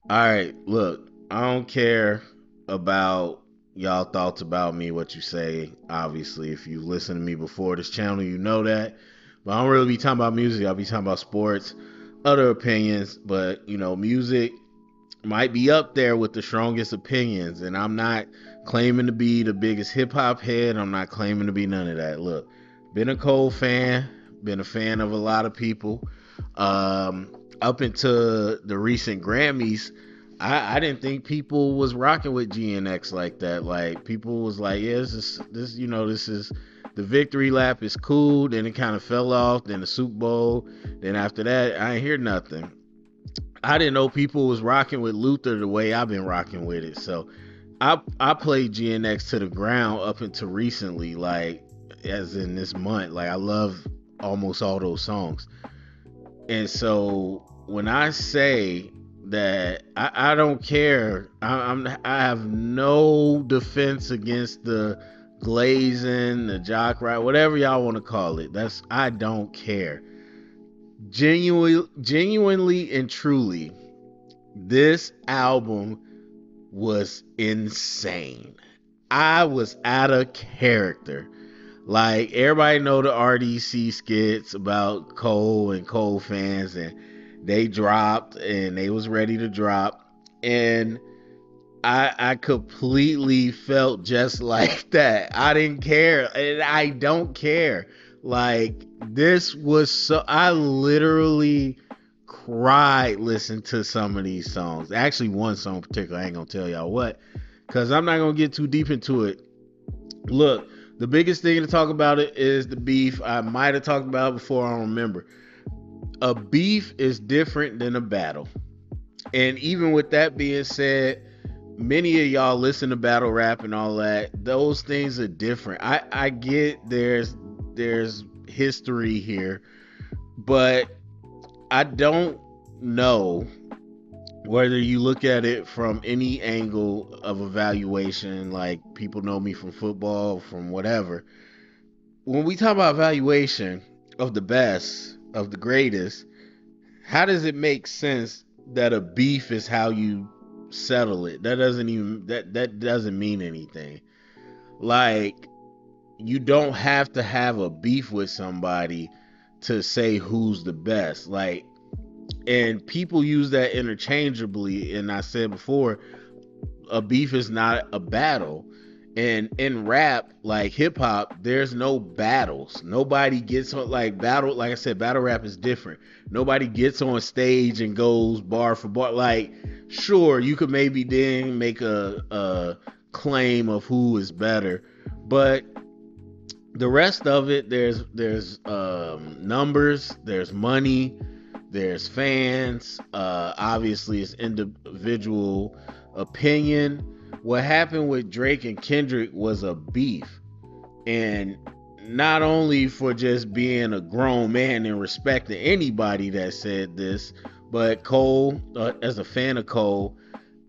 All right, look, I don't care about y'all thoughts about me, what you say. Obviously, if you listen to me before this channel, you know that. But I don't really be talking about music. I'll be talking about sports, other opinions. But music might be up there with the strongest opinions, and I'm not claiming to be the biggest hip hop head. I'm not claiming to be none of that. Look, been a Cole fan, been a fan of a lot of people. Um, Up into the recent Grammys, I didn't think people was rocking with GNX like that. Like people was like, yeah, this is the victory lap is cool. Then it kind of fell off. Then the Super Bowl. Then after that, I ain't hear nothing. I didn't know people was rocking with Luther the way I've been rocking with it. So I played GNX to the ground up until recently, like as in this month. Like I love almost all those songs. And so when I say that I don't care, I have no defense against the glazing, the jock ride, whatever y'all want to call it. I don't care. Genuinely and truly, this album was insane. I was out of character. Like everybody know the RDC skits about Cole and Cole fans, and they dropped and they was ready to drop, and I completely felt just like that. I didn't care, and I don't care. Like this was so I literally cried listening to some of these songs. Actually, one song in particular, I ain't gonna tell y'all what, because I'm not gonna get too deep into it. Look, the biggest thing to talk about it is the beef. I might have talked about it before, I don't remember. A beef is different than a battle. And even with that being said, many of y'all listen to battle rap and all that. Those things are different. I get there's history here, but I don't know whether you look at it from any angle of evaluation, like people know me from football, from whatever. When we talk about evaluation of the best, of the greatest, how does it make sense that a beef is how you settle it? That doesn't mean anything. Like you don't have to have a beef with somebody to say who's the best. Like and people use that interchangeably, and I said before, a beef is not a battle. And in rap, like hip hop, there's no battles. Nobody gets on like battle. Like I said, battle rap is different. Nobody gets on stage and goes bar for bar. Like, sure, you could maybe then make a claim of who is better, but the rest of it, there's numbers, there's money, there's fans. Obviously, it's individual opinion. What happened with Drake and Kendrick was a beef, and not only for just being a grown man and respecting anybody that said this, but Cole, as a fan of Cole,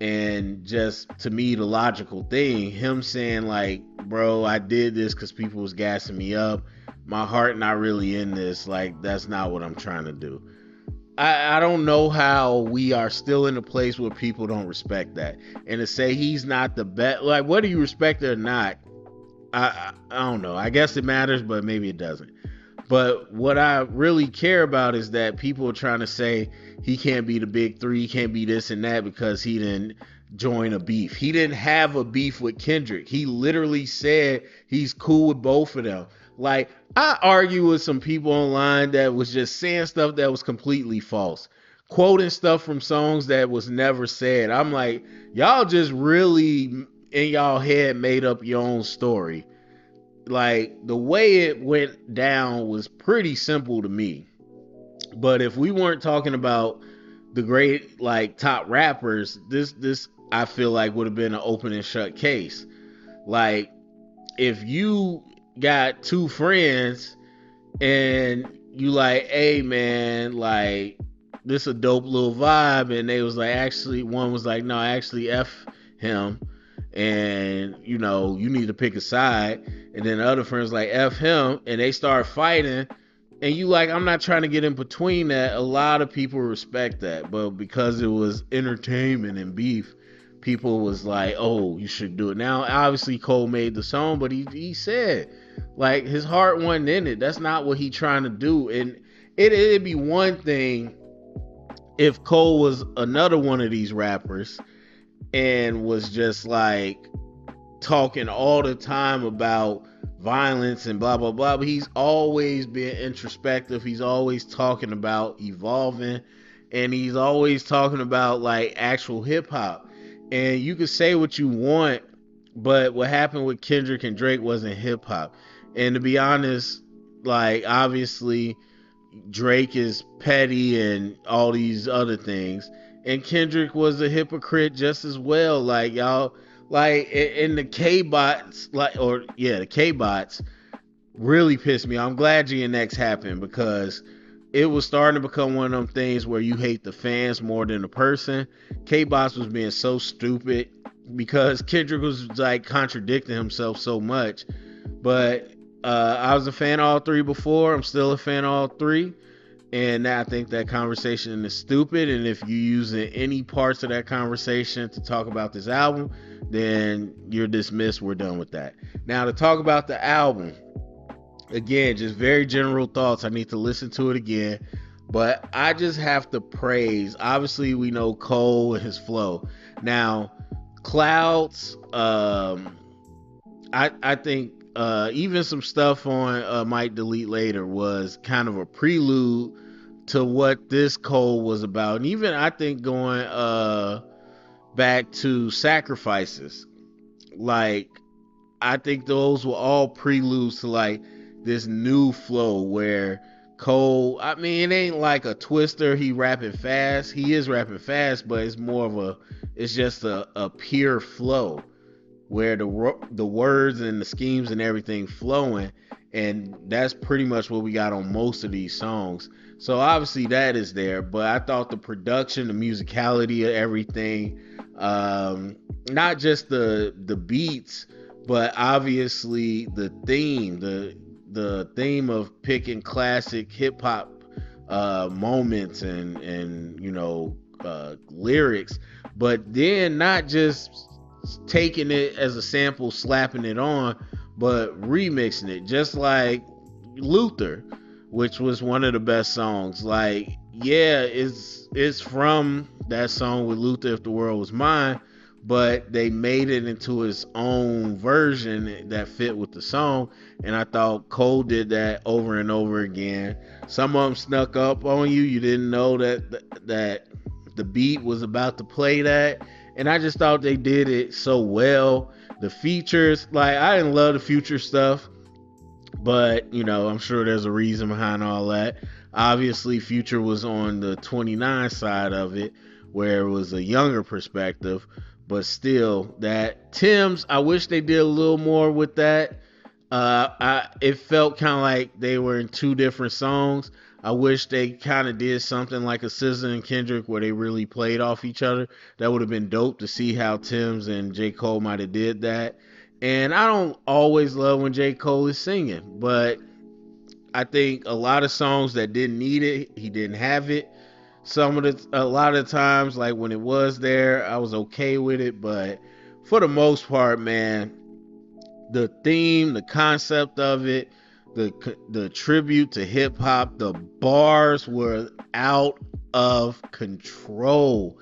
and just to me the logical thing, him saying like, bro, I did this because people was gassing me up, my heart not really in this, like that's not what I'm trying to do. I don't know how we are still in a place where people don't respect that, and to say he's not the best, like whether you respect it or not, I don't know, I guess it matters but maybe it doesn't. But what I really care about is that people are trying to say he can't be the big three, he can't be this and that because he didn't join a beef. He didn't have a beef with Kendrick. He literally said he's cool with both of them. Like, I argue with some people online that was just saying stuff that was completely false, quoting stuff from songs that was never said. I'm like, y'all just really in y'all head made up your own story. Like the way it went down was pretty simple to me. But if we weren't talking about the great like top rappers, this I feel like would have been an open and shut case. Like if you got two friends and you like, hey man, like this a dope little vibe, and they was like, actually, one was like, no, actually, f him, and you need to pick a side, and then the other friends like f him, and they start fighting. And you like, I'm not trying to get in between that. A lot of people respect that, but because it was entertainment and beef, people was like, oh, you should do it. Now, obviously, Cole made the song, but he said, like, his heart wasn't in it. That's not what he trying to do. And it'd be one thing if Cole was another one of these rappers and was just like talking all the time about violence and blah blah blah, but he's always been introspective. He's always talking about evolving, and he's always talking about like actual hip hop. And you can say what you want, but what happened with Kendrick and Drake wasn't hip hop. And to be honest, like obviously Drake is petty and all these other things. And Kendrick was a hypocrite just as well. Like y'all, like in the K bots, like or yeah, the K bots really pissed me off. I'm glad GNX happened because it was starting to become one of them things where you hate the fans more than the person. K bots was being so stupid because Kendrick was like contradicting himself so much. But I was a fan of all three before. I'm still a fan of all three. And I think that conversation is stupid. And if you using any parts of that conversation to talk about this album, then you're dismissed. We're done with that. Now to talk about the album, again, just very general thoughts. I need to listen to it again. But I just have to praise. Obviously, we know Cole and his flow. Now, Clouds, I think even some stuff on Might Delete Later was kind of a prelude to what this Cole was about. And even I think going back to Sacrifices, like I think those were all preludes to like this new flow where Cole, I mean, it ain't like a twister, he rapping fast. He is rapping fast, but it's more of it's just a pure flow where the words and the schemes and everything flowing, and that's pretty much what we got on most of these songs. So obviously that is there, but I thought the production, the musicality of everything, not just the beats, but obviously the theme, the theme of picking classic hip hop moments and lyrics, but then not just taking it as a sample, slapping it on, but remixing it, just like Luther, which was one of the best songs. Like, yeah, it's from that song with Luther, If the World Was Mine, but they made it into its own version that fit with the song. And I thought Cole did that over and over again. Some of them snuck up on you. You didn't know that the beat was about to play that. And I just thought they did it so well. The features, like I didn't love the future stuff, but I'm sure there's a reason behind all that. Obviously, Future was on the 29 side of it, where it was a younger perspective, but still, that Tim's, I wish they did a little more with that. It felt kind of like they were in two different songs. I wish they kind of did something like a SZA and Kendrick where they really played off each other. That would have been dope to see how Tim's and J. Cole might have did that. And I don't always love when J. Cole is singing, but I think a lot of songs that didn't need it, he didn't have it. A lot of times, like when it was there, I was okay with it, but for the most part, man, the theme, the concept of it, the tribute to hip hop, the bars were out of control.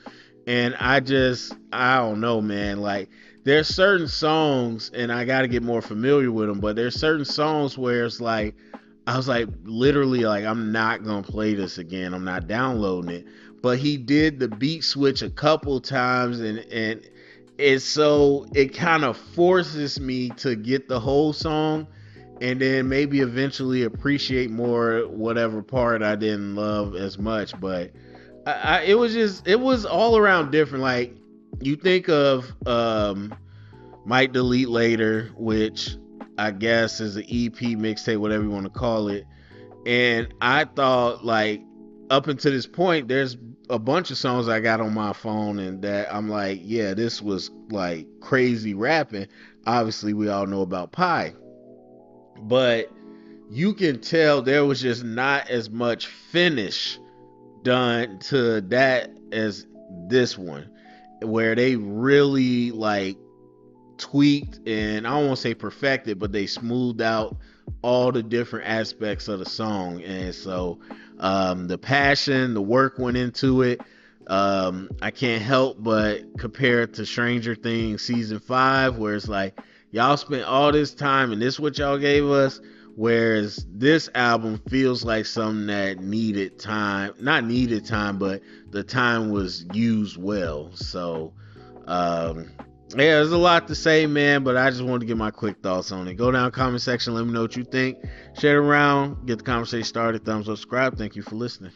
And I don't know, man. Like, there's certain songs, and I got to get more familiar with them, but there's certain songs where it's like, I was like, literally, like, I'm not going to play this again. I'm not downloading it. But he did the beat switch a couple times, and it kind of forces me to get the whole song and then maybe eventually appreciate more whatever part I didn't love as much. But it was all around different. Like, you think of Might Delete Later, which I guess is an EP, mixtape, whatever you want to call it. And I thought, like, up until this point, there's a bunch of songs I got on my phone and that I'm like, yeah, this was like crazy rapping. Obviously, we all know about Pie. But you can tell there was just not as much finish done to that as this one, where they really like tweaked, and I don't want to say perfected, but they smoothed out all the different aspects of the song. And so the passion, the work went into it. I can't help but compare it to Stranger Things season 5, where it's like y'all spent all this time and this is what y'all gave us. Whereas this album feels like something that needed time, not needed time, but the time was used well. So yeah, there's a lot to say, man, but I just wanted to get my quick thoughts on it. Go down comment section, let me know what you think. Share it around, get the conversation started. Thumbs up, subscribe. Thank you for listening.